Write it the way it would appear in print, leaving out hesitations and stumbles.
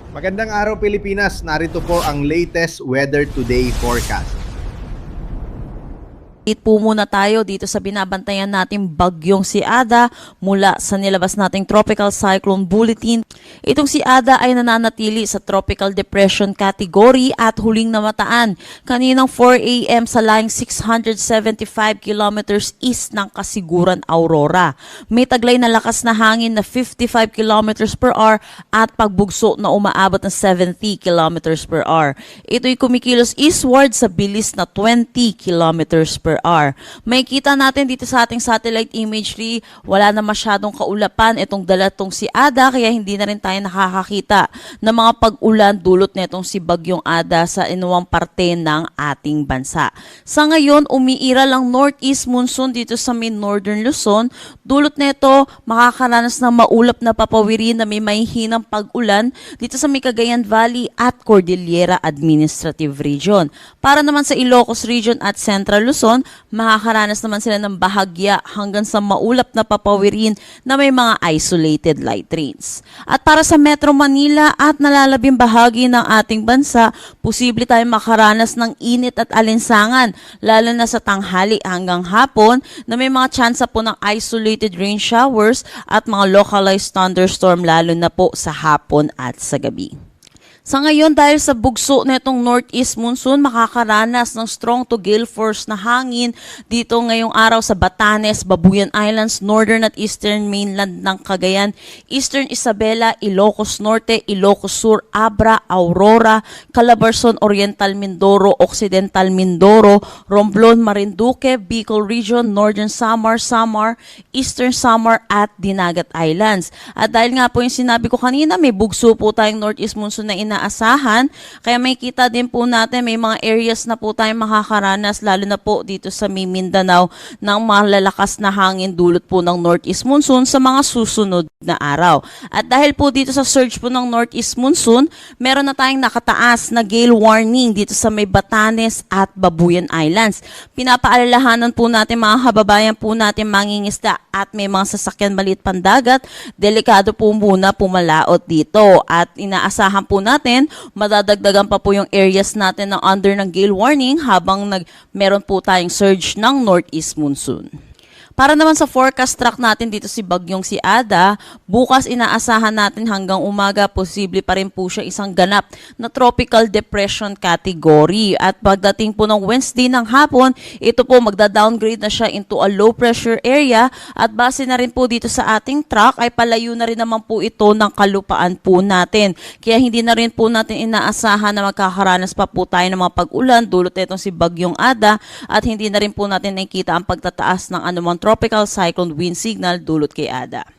Magandang araw Pilipinas, narito po ang latest Weather Today forecast. Po muna tayo dito sa binabantayan nating bagyong si Ada mula sa nilabas nating Tropical Cyclone Bulletin. Itong si Ada ay nananatili sa Tropical Depression category at huling namataan kaninang 4 a.m. sa layong 675 kilometers east ng Kasiguran, Aurora. May taglay na lakas na hangin na 55 kilometers per hour at pagbugso na umaabot ng 70 kilometers per hour. Ito'y kumikilos eastward sa bilis na 20 kilometers per hour. May kita natin dito sa ating satellite imagery, wala na masyadong kaulapan itong dalatong si Ada kaya hindi na rin tayo nakakakita ng mga pag-ulan dulot netong si Bagyong Ada sa inuwang parte ng ating bansa. Sa ngayon, umiiral ang northeast monsoon dito sa northern Luzon. Dulot neto, makakaranas ng maulap na papawirin na may mahihinang pag-ulan dito sa Cagayan Valley at Cordillera Administrative Region. Para naman sa Ilocos Region at Central Luzon, makakaranas naman sila ng bahagya hanggang sa maulap na papawirin na may mga isolated light rains. At para sa Metro Manila at nalalabing bahagi ng ating bansa, posible tayong makaranas ng init at alinsangan, lalo na sa tanghali hanggang hapon na may mga tsansa po ng isolated rain showers at mga localized thunderstorm lalo na po sa hapon at sa gabi. Sa ngayon, dahil sa bugso netong northeast monsoon, makakaranas ng strong to gale force na hangin dito ngayong araw sa Batanes, Babuyan Islands, northern at eastern mainland ng Cagayan, eastern Isabela, Ilocos Norte, Ilocos Sur, Abra, Aurora, Calabarzon, Oriental Mindoro, Occidental Mindoro, Romblon, Marinduque, Bicol Region, northern Samar, eastern Samar at Dinagat Islands. At dahil nga po yung sinabi ko kanina, may bugso po tayong northeast monsoon na inaasahan. Kaya may kita din po natin, may mga areas na po tayong makakaranas, lalo na po dito sa Mindanao, ng malalakas na hangin dulot po ng northeast monsoon sa mga susunod na araw. At dahil po dito sa surge po ng northeast monsoon, meron na tayong nakataas na gale warning dito sa may Batanes at Babuyan Islands. Pinapaalalahanan po natin mga kababayan po natin mangingisda at may mga sasakyan maliit pandagat, delikado po muna pumalaot dito. At inaasahan po natin, madadagdagan pa po yung areas natin na under ng gale warning habang meron po tayong surge ng northeast monsoon. Para naman sa forecast track natin dito si Bagyong si Ada, bukas inaasahan natin hanggang umaga posible pa rin po siya isang ganap na tropical depression category. At pagdating po ng Wednesday ng hapon, ito po magda-downgrade na siya into a low pressure area at base na rin po dito sa ating track ay palayo na rin naman po ito ng kalupaan po natin. Kaya hindi na rin po natin inaasahan na magkakaranas pa po tayo ng mga pag-ulan dulot itong si Bagyong Ada at hindi na rin po natin nakikita ang pagtataas ng anumang tropical cyclone wind signal dulot kay Ada.